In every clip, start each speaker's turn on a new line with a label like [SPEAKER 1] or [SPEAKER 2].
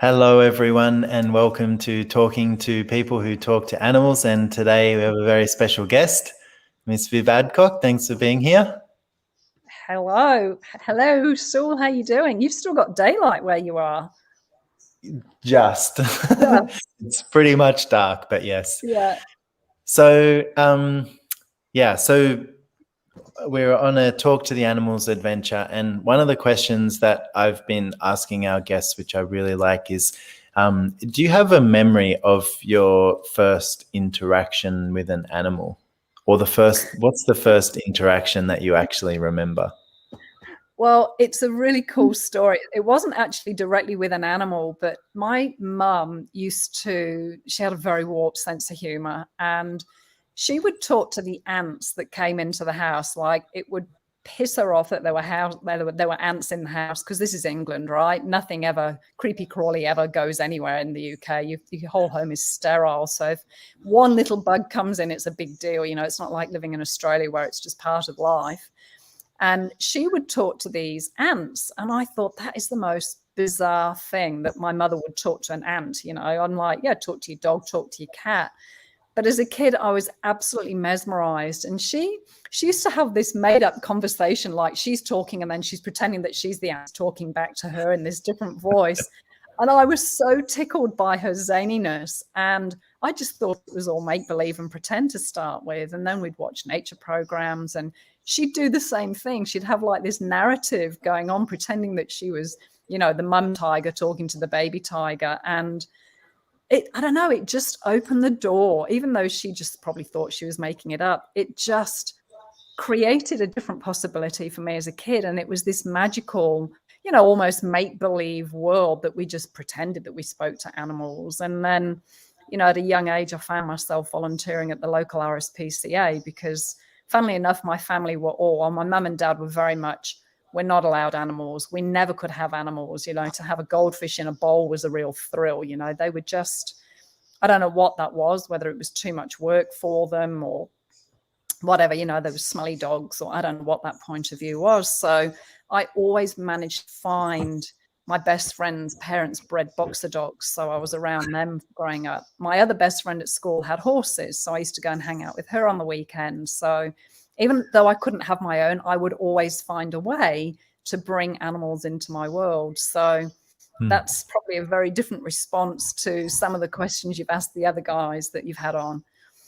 [SPEAKER 1] Hello, everyone, and welcome to Talking to People Who Talk to Animals. And today we have a very special guest, Miss Viv Adcock. Thanks for being here.
[SPEAKER 2] Hello, Saul. How you doing? You've still got daylight where you are.
[SPEAKER 1] Just.
[SPEAKER 2] Yeah,
[SPEAKER 1] It's pretty much dark, but yes.
[SPEAKER 2] yeah.
[SPEAKER 1] So, so we're on a Talk to the Animals adventure. And one of the questions that I've been asking our guests, which I really like, is do you have a memory of your first interaction with an animal? Or what's the first interaction that you actually remember?
[SPEAKER 2] Well, it's a really cool story. It wasn't actually directly with an animal, but my mum she had a very warped sense of humor, and she would talk to the ants that came into the house. Like, it would piss her off that there were ants in the house, because this is England, right? Nothing ever creepy crawly ever goes anywhere in the UK. Your whole home is sterile. So if one little bug comes in, it's a big deal. It's not like living in Australia where it's just part of life. And she would talk to these ants. And I thought, that is the most bizarre thing, that my mother would talk to an ant. I'm like, yeah, talk to your dog, talk to your cat. But as a kid, I was absolutely mesmerized. And she used to have this made up conversation, like she's talking and then she's pretending that she's the ant talking back to her in this different voice. And I was so tickled by her zaniness. And I just thought it was all make believe and pretend to start with. And then we'd watch nature programs, and she'd do the same thing. She'd have like this narrative going on, pretending that she was, the mum tiger talking to the baby tiger. And I don't know, it just opened the door. Even though she just probably thought she was making it up, it just created a different possibility for me as a kid. And it was this magical, almost make-believe world that we just pretended that we spoke to animals. And then, at a young age, I found myself volunteering at the local RSPCA because, funnily enough, my mum and dad were very much, we're not allowed animals. We never could have animals. To have a goldfish in a bowl was a real thrill. They were just, I don't know what that was, whether it was too much work for them or whatever, there was smelly dogs, or I don't know what that point of view was. So I always managed to find my best friend's parents bred boxer dogs. So I was around them growing up. My other best friend at school had horses. So I used to go and hang out with her on the weekend. So even though I couldn't have my own, I would always find a way to bring animals into my world. So that's probably a very different response to some of the questions you've asked the other guys that you've had on.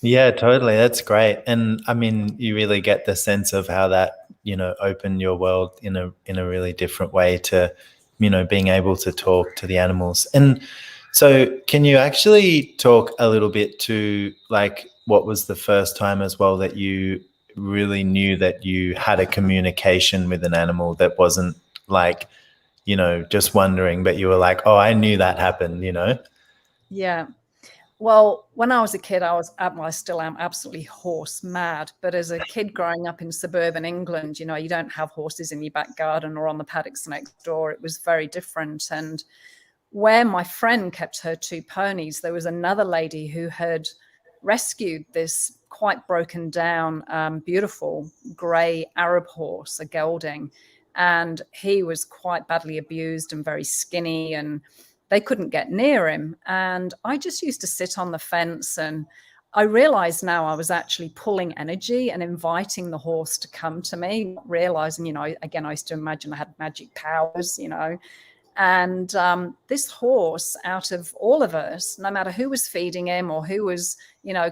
[SPEAKER 1] Yeah, totally. That's great. And I mean, you really get the sense of how that, opened your world in a really different way to, being able to talk to the animals. And so can you actually talk a little bit to, like, what was the first time as well that you really knew that you had a communication with an animal that wasn't like, just wondering, but you were like, oh, I knew that happened,
[SPEAKER 2] Yeah. Well, when I was a kid, I still am absolutely horse mad. But as a kid growing up in suburban England, you don't have horses in your back garden or on the paddocks next door. It was very different. And where my friend kept her two ponies, there was another lady who had rescued this quite broken down, beautiful grey Arab horse, a gelding. And he was quite badly abused and very skinny, and they couldn't get near him. And I just used to sit on the fence, and I realized now I was actually pulling energy and inviting the horse to come to me, realizing, again, I used to imagine I had magic powers, and this horse, out of all of us, no matter who was feeding him or who was,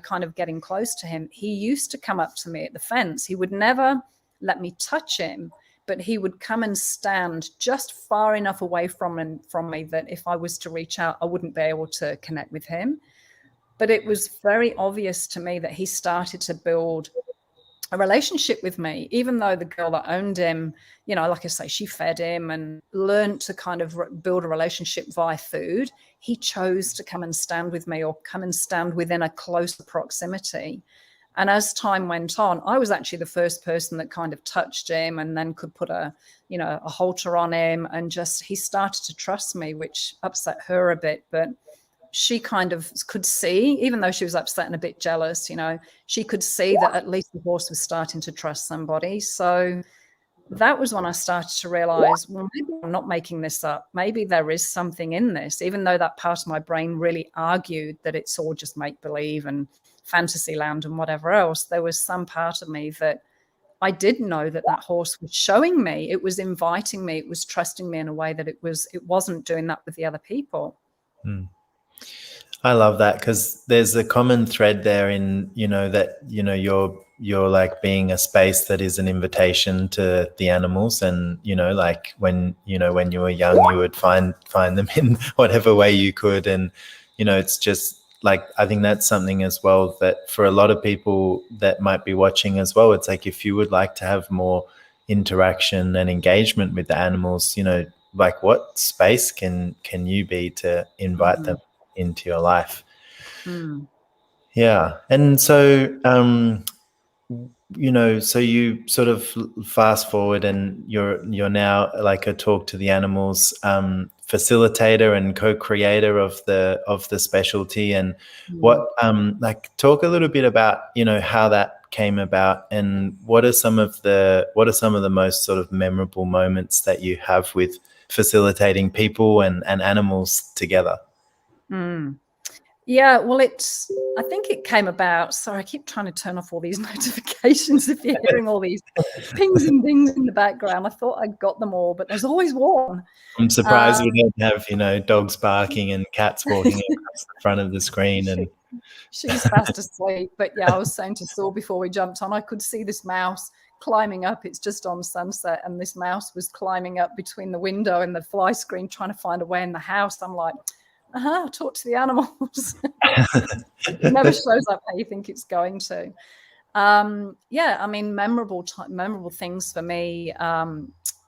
[SPEAKER 2] kind of getting close to him, he used to come up to me at the fence. He would never let me touch him, but he would come and stand just far enough away from me that if I was to reach out, I wouldn't be able to connect with him. But it was very obvious to me that he started to build a relationship with me, even though the girl that owned him, like I say, she fed him and learned to kind of build a relationship via food. He chose to come and stand with me, or come and stand within a closer proximity. And as time went on, I was actually the first person that kind of touched him, and then could put a halter on him, and just, he started to trust me, which upset her a bit. But she kind of could see, even though she was upset and a bit jealous, she could see that at least the horse was starting to trust somebody. So that was when I started to realize, well, maybe I'm not making this up. Maybe there is something in this, even though that part of my brain really argued that it's all just make believe and fantasy land and whatever else. There was some part of me that I did know that that horse was showing me, it was inviting me, it was trusting me in a way that it wasn't doing that with the other people.
[SPEAKER 1] I love that, because there's a common thread there in, that, you're like being a space that is an invitation to the animals. And, like when you were young, you would find them in whatever way you could. And, it's just like, I think that's something as well that for a lot of people that might be watching as well, it's like, if you would like to have more interaction and engagement with the animals, like what space can you be to invite them into your life? Yeah. And so so you sort of fast forward, and you're now like a talk to the animals facilitator and co-creator of the specialty. And what like, talk a little bit about how that came about, and what are some of the most sort of memorable moments that you have with facilitating people and animals together?
[SPEAKER 2] Yeah, well, I think it came about. Sorry, I keep trying to turn off all these notifications if you're hearing all these pings and dings in the background. I thought I got them all, but there's always one.
[SPEAKER 1] I'm surprised we don't have, dogs barking and cats walking across the front of the screen. And
[SPEAKER 2] she's fast asleep. But yeah, I was saying to Saul before we jumped on, I could see this mouse climbing up. It's just on sunset, and this mouse was climbing up between the window and the fly screen, trying to find a way in the house. I'm like, talk to the animals. It never shows up how you think it's going to. Yeah, I mean, memorable things for me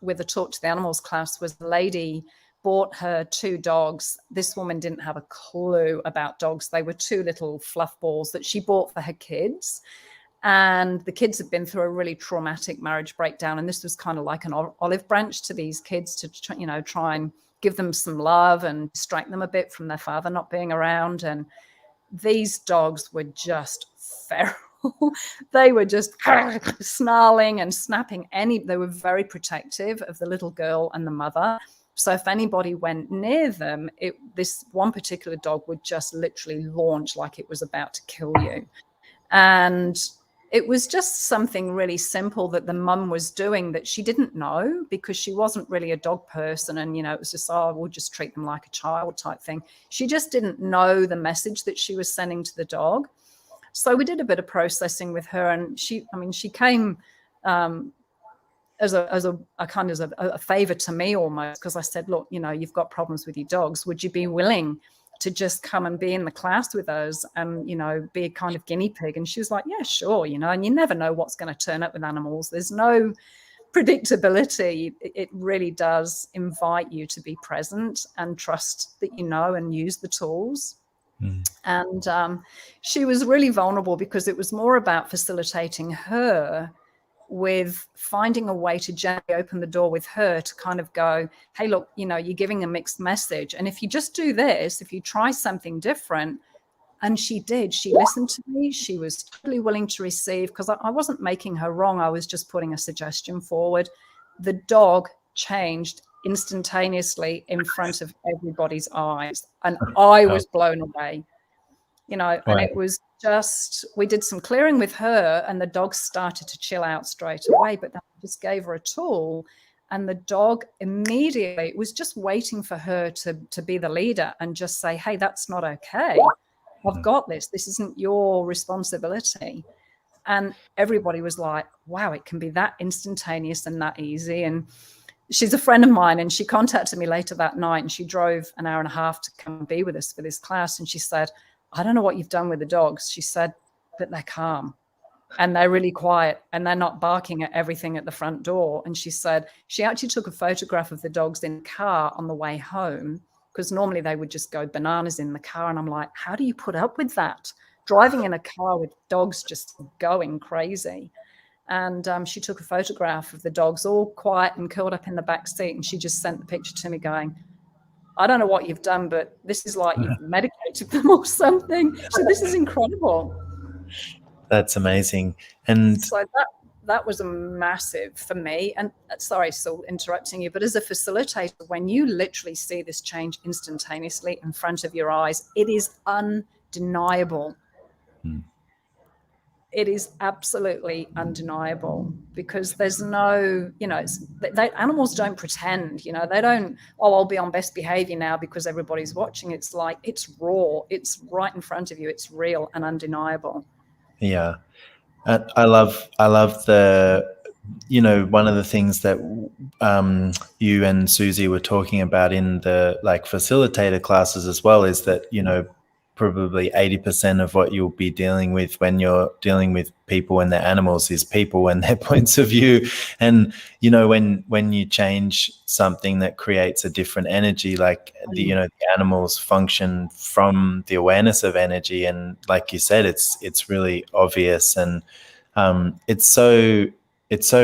[SPEAKER 2] with the Talk to the Animals class was the lady bought her 2 dogs. This woman didn't have a clue about dogs. They were 2 little fluff balls that she bought for her kids. And the kids had been through a really traumatic marriage breakdown. And this was kind of like an olive branch to these kids to, try and give them some love and distract them a bit from their father not being around. And these dogs were just feral. They were just snarling and snapping. They were very protective of the little girl and the mother. So if anybody went near them, this one particular dog would just literally launch like it was about to kill you. And it was just something really simple that the mum was doing that she didn't know, because she wasn't really a dog person. And, it was just, we'll just treat them like a child type thing. She just didn't know the message that she was sending to the dog. So we did a bit of processing with her, and she came as a favor to me almost, because I said, look, you've got problems with your dogs. Would you be willing to just come and be in the class with us and, be a kind of guinea pig? And she was like, yeah, sure, and you never know what's going to turn up with animals. There's no predictability. It really does invite you to be present and trust that and use the tools. And she was really vulnerable, because it was more about facilitating her with finding a way to gently open the door with her to kind of go, hey, look, you're giving a mixed message. And if you just do this, if you try something different. And she did. She listened to me. She was totally willing to receive, because I wasn't making her wrong. I was just putting a suggestion forward. The dog changed instantaneously in front of everybody's eyes. And I was blown away. And it was just, we did some clearing with her, and the dog started to chill out straight away. But then I just gave her a tool, and the dog immediately was just waiting for her to be the leader and just say, hey, that's not okay. I've got this. This isn't your responsibility. And everybody was like, wow, it can be that instantaneous and that easy. And she's a friend of mine, and she contacted me later that night, and she drove an hour and a half to come and be with us for this class. And she said, I don't know what you've done with the dogs. She said, but they're calm and they're really quiet, and they're not barking at everything at the front door. And she said she actually took a photograph of the dogs in the car on the way home, because normally they would just go bananas in the car. And I'm like, how do you put up with that? Driving in a car with dogs just going crazy. And she took a photograph of the dogs all quiet and curled up in the back seat. And she just sent the picture to me going, I don't know what you've done, but this is like you've medicated them or something. So this is incredible.
[SPEAKER 1] That's amazing. And
[SPEAKER 2] so that was a massive for me. And sorry, still interrupting you, but as a facilitator, when you literally see this change instantaneously in front of your eyes, it is undeniable. It is absolutely undeniable, because there's no, animals don't pretend, they don't, oh, I'll be on best behavior now because everybody's watching. It's like, it's raw, it's right in front of you, it's real and undeniable.
[SPEAKER 1] Yeah. I love the, one of the things that you and Susie were talking about in the like facilitator classes as well is that, probably 80% of what you'll be dealing with when you're dealing with people and their animals is people and their points of view. And, when you change something that creates a different energy, like the animals function from the awareness of energy. And like you said, it's really obvious. And it's so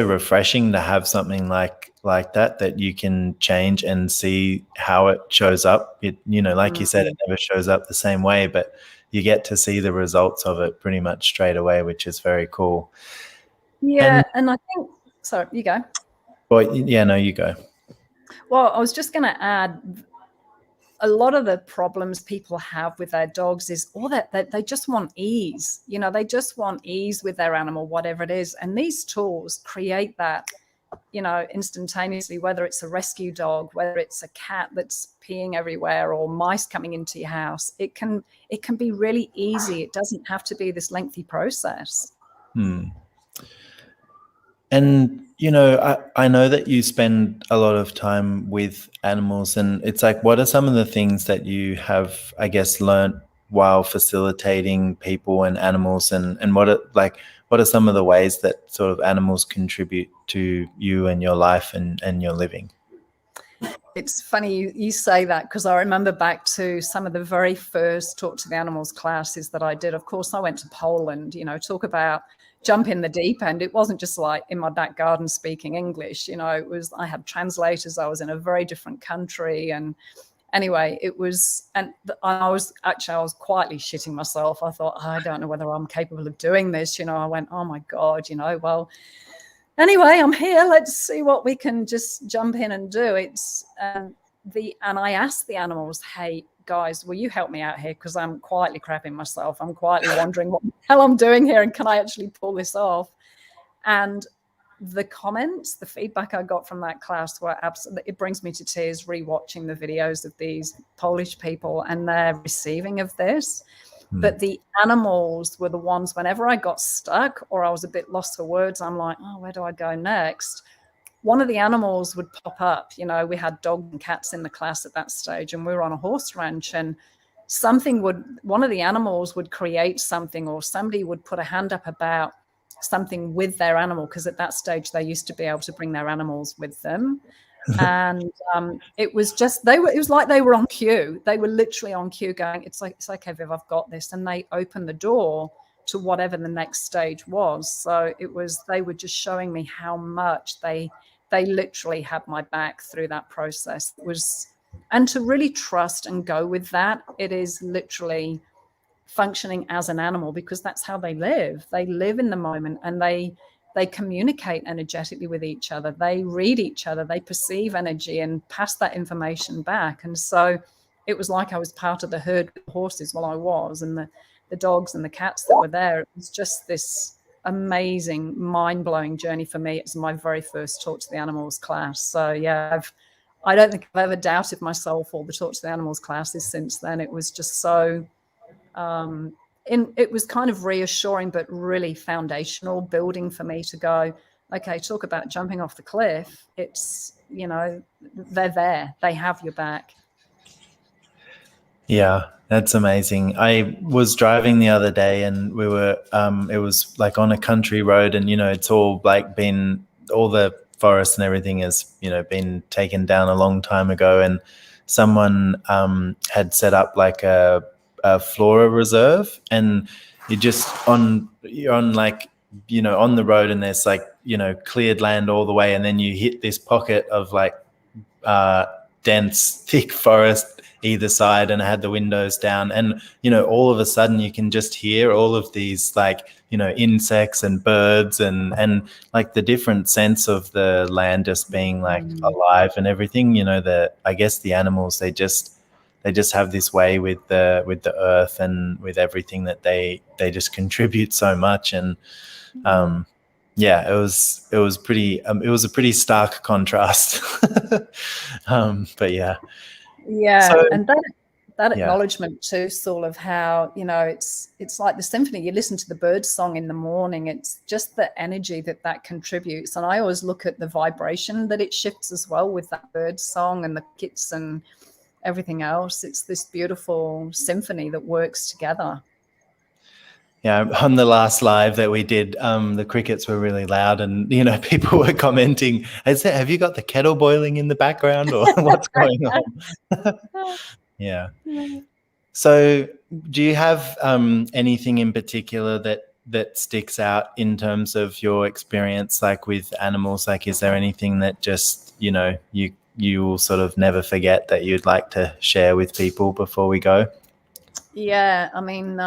[SPEAKER 1] refreshing to have something like that you can change and see how it shows up. It, like you said, it never shows up the same way, but you get to see the results of it pretty much straight away, which is very cool.
[SPEAKER 2] Yeah, and I think, sorry, you go.
[SPEAKER 1] Well, yeah, no, you go.
[SPEAKER 2] Well, I was just going to add, a lot of the problems people have with their dogs is all that they just want ease. They just want ease with their animal, whatever it is. And these tools create that, instantaneously, whether it's a rescue dog, whether it's a cat that's peeing everywhere or mice coming into your house. It can be really easy. It doesn't have to be this lengthy process.
[SPEAKER 1] And, I know that you spend a lot of time with animals, and it's like, what are some of the things that you have, I guess, learned while facilitating people and animals, and what are some of the ways that sort of animals contribute to you and your life and your living?
[SPEAKER 2] It's funny you say that, because I remember back to some of the very first Talk to the Animals classes that I did. Of course, I went to Poland, talk about jump in the deep end. It wasn't just like in my back garden speaking English, it was, I had translators. I was in a very different country. And anyway, it was, and I was quietly shitting myself. I thought, I don't know whether I'm capable of doing this. I went, oh my God, well, anyway, I'm here. Let's see what we can just jump in and do. It's and I asked the animals, hey guys, will you help me out here? Because I'm quietly crapping myself. I'm quietly wondering what the hell I'm doing here, and can I actually pull this off? And the comments, the feedback I got from that class were absolutely, it brings me to tears rewatching the videos of these Polish people and their receiving of this. But the animals were the ones, whenever I got stuck or I was a bit lost for words, I'm like, oh, where do I go next? One of the animals would pop up. We had dogs and cats in the class at that stage, and we were on a horse ranch, and one of the animals would create something, or somebody would put a hand up about something with their animal, because at that stage they used to be able to bring their animals with them. And it was just, it was like they were on cue. They were literally on cue going, it's okay, Viv, I've got this. And they opened the door to whatever the next stage was. So they were just showing me how much they literally had my back through that process. And to really trust and go with that, it is literally functioning as an animal, because that's how they live. They live in the moment, and they communicate energetically with each other. They read each other. They perceive energy and pass that information back. And so it was like I was part of the herd with the horses while I was, and the dogs and the cats that were there. It was just this amazing, mind-blowing journey for me. It was my very first Talk to the Animals class. So yeah, I don't think I've ever doubted myself or the Talk to the Animals classes since then. It was just so it was kind of reassuring, but really foundational building for me to go, okay, talk about jumping off the cliff. It's, they're there. They have your back.
[SPEAKER 1] Yeah, that's amazing. I was driving the other day, and we were, it was like on a country road, and, it's all like all the forest and everything has, been taken down a long time ago. And someone had set up like a flora reserve, and you're on like, on the road, and there's like, cleared land all the way. And then you hit this pocket of like, dense, thick forest either side and had the windows down. And, all of a sudden you can just hear all of these like, insects and birds and like the different sense of the land just being like alive and everything, I guess the animals, they just have this way with the earth and with everything that they just contribute so much. And yeah, it was a pretty stark contrast. But yeah.
[SPEAKER 2] Yeah,
[SPEAKER 1] So,
[SPEAKER 2] and that
[SPEAKER 1] yeah.
[SPEAKER 2] acknowledgement too, Saul, of how, it's like the symphony. You listen to the bird song in the morning, it's just the energy that contributes. And I always look at the vibration that it shifts as well with that bird song and the kits and everything else. It's this beautiful symphony that works together.
[SPEAKER 1] Yeah, on the last live that we did, the crickets were really loud, and people were commenting, "Have you got the kettle boiling in the background, or what's going on?" Yeah. So, do you have anything in particular that sticks out in terms of your experience, like with animals? Like, is there anything that just you will sort of never forget that you'd like to share with people before we go?
[SPEAKER 2] Yeah, I mean,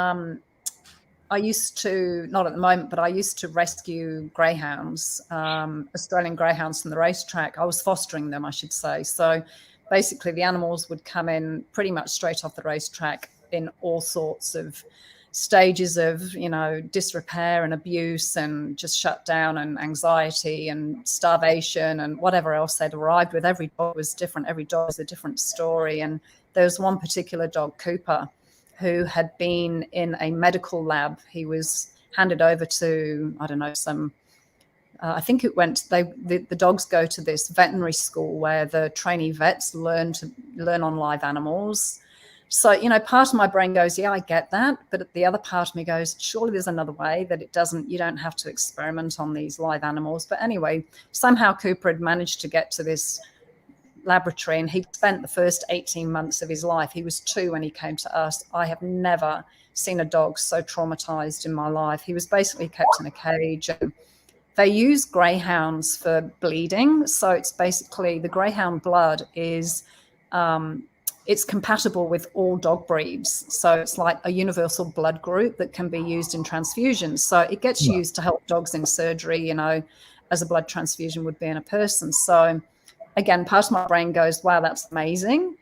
[SPEAKER 2] I used to, not at the moment, but I used to rescue greyhounds, Australian greyhounds from the racetrack. I was fostering them, I should say. So basically the animals would come in pretty much straight off the racetrack in all sorts of stages of, disrepair and abuse and just shut down and anxiety and starvation and whatever else they'd arrived with. Every dog was different. Every dog was a different story. And there was one particular dog, Cooper, who had been in a medical lab. He was handed over to, I don't know, I think it went, the dogs go to this veterinary school where the trainee vets learn on live animals. So, part of my brain goes, yeah, I get that. But the other part of me goes, surely there's another way that you don't have to experiment on these live animals. But anyway, somehow Cooper had managed to get to this laboratory, and he spent the first 18 months of his life. He was 2 when he came to us. I have never seen a dog so traumatized in my life. He was basically kept in a cage. And they use greyhounds for bleeding. So it's basically the greyhound blood is it's compatible with all dog breeds. So it's like a universal blood group that can be used in transfusions. So it gets used to help dogs in surgery, as a blood transfusion would be in a person. So again, part of my brain goes, wow, that's amazing.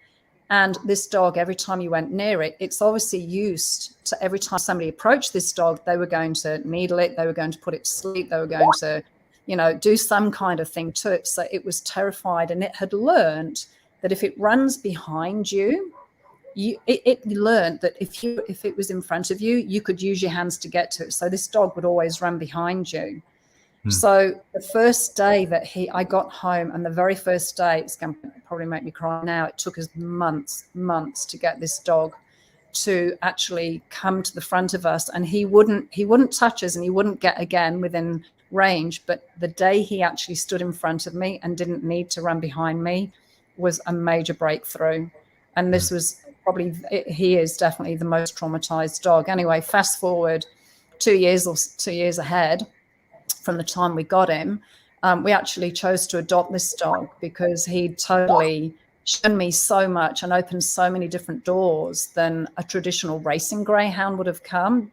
[SPEAKER 2] And this dog, every time you went near it, it's obviously used to every time somebody approached this dog, they were going to needle it, they were going to put it to sleep, they were going to, do some kind of thing to it. So it was terrified, and it had learned that if it runs behind you, it learned that if it was in front of you, you could use your hands to get to it. So this dog would always run behind you. So the first day that I got home, and the very first day, it's going to probably make me cry now, it took us months to get this dog to actually come to the front of us. And he wouldn't touch us, and he wouldn't get again within range. But the day he actually stood in front of me and didn't need to run behind me was a major breakthrough. And this was he is definitely the most traumatized dog. Anyway, fast forward 2 years ahead from the time we got him, we actually chose to adopt this dog because he totally shown me so much and opened so many different doors than a traditional racing greyhound would have come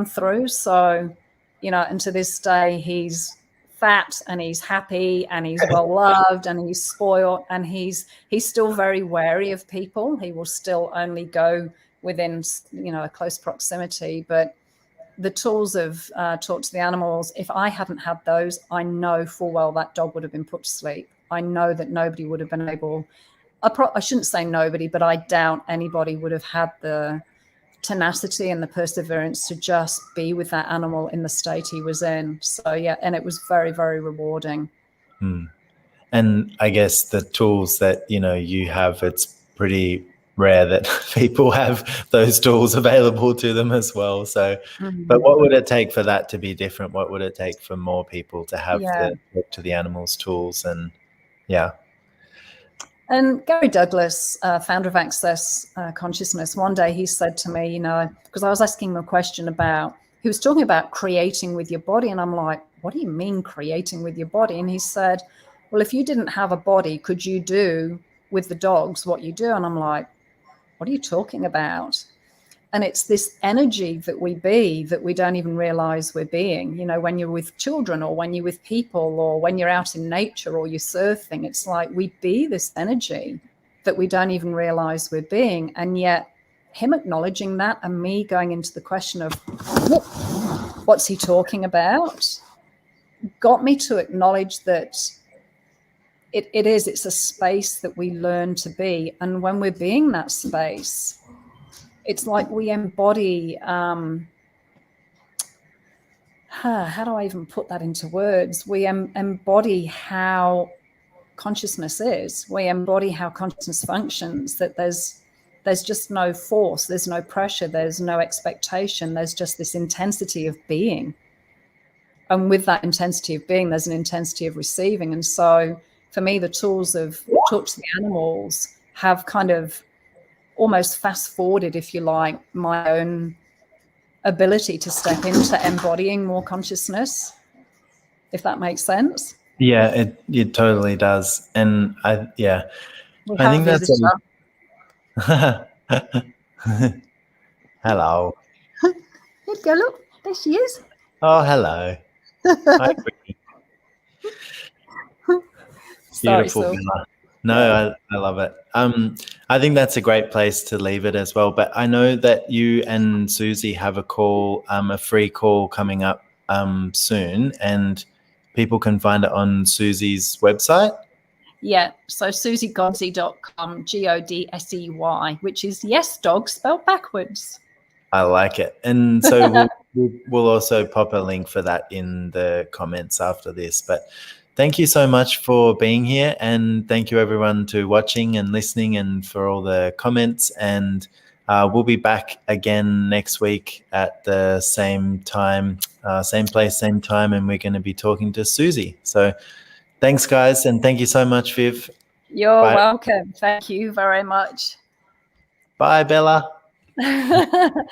[SPEAKER 2] through. So, and to this day, he's fat and he's happy and he's well loved and he's spoiled, and he's still very wary of people. He will still only go within, a close proximity. But the tools of talk to the animals, if I hadn't had those, I know full well that dog would have been put to sleep. I know that nobody would have been able, I shouldn't say nobody, but I doubt anybody would have had the tenacity and the perseverance to just be with that animal in the state he was in. So yeah, and it was very, very rewarding.
[SPEAKER 1] And I guess the tools that you have, it's pretty rare that people have those tools available to them as well. So but what would it take for that to be different? What would it take for more people to have the talk to the animals tools? And
[SPEAKER 2] And Gary Douglas, founder of Access Consciousness, one day he said to me, because I was asking him a question about, he was talking about creating with your body. And I'm like, what do you mean creating with your body? And he said, well, if you didn't have a body, could you do with the dogs what you do. And I'm like, what are you talking about? And it's this energy that we be that we don't even realize we're being. You know, when you're with children or when you're with people or when you're out in nature or you're surfing, it's like we be this energy that we don't even realize we're being. And yet him acknowledging that and me going into the question of what's he talking about got me to acknowledge that it's a space that we learn to be. And when we're being that space, it's like we embody, how do I even put that into words? We embody how consciousness is. We embody how consciousness functions, that there's just no force, there's no pressure, there's no expectation, there's just this intensity of being. And with that intensity of being, there's an intensity of receiving. And so for me, the tools of Talk to the Animals have kind of almost fast forwarded, if you like, my own ability to step into embodying more consciousness, if that makes sense.
[SPEAKER 1] Yeah, it totally does. And I think that's hello.
[SPEAKER 2] Here you go, look, there she is.
[SPEAKER 1] Oh, hello. Hi, beautiful.
[SPEAKER 2] Sorry,
[SPEAKER 1] no, I love it. I think that's a great place to leave it as well. But I know that you and Susie have a call, a free call coming up soon, and people can find it on Susie's website.
[SPEAKER 2] Yeah, so susiegodsey.com, Godsey, which is yes dog spelled backwards.
[SPEAKER 1] I like it. And so we'll also pop a link for that in the comments after this. But thank you so much for being here, and thank you everyone to watching and listening and for all the comments. And we'll be back again next week at the same time, same place, same time, and we're going to be talking to Susie. So thanks, guys, and thank you so much, Viv.
[SPEAKER 2] You're welcome. Thank you very much.
[SPEAKER 1] Bye, Bella.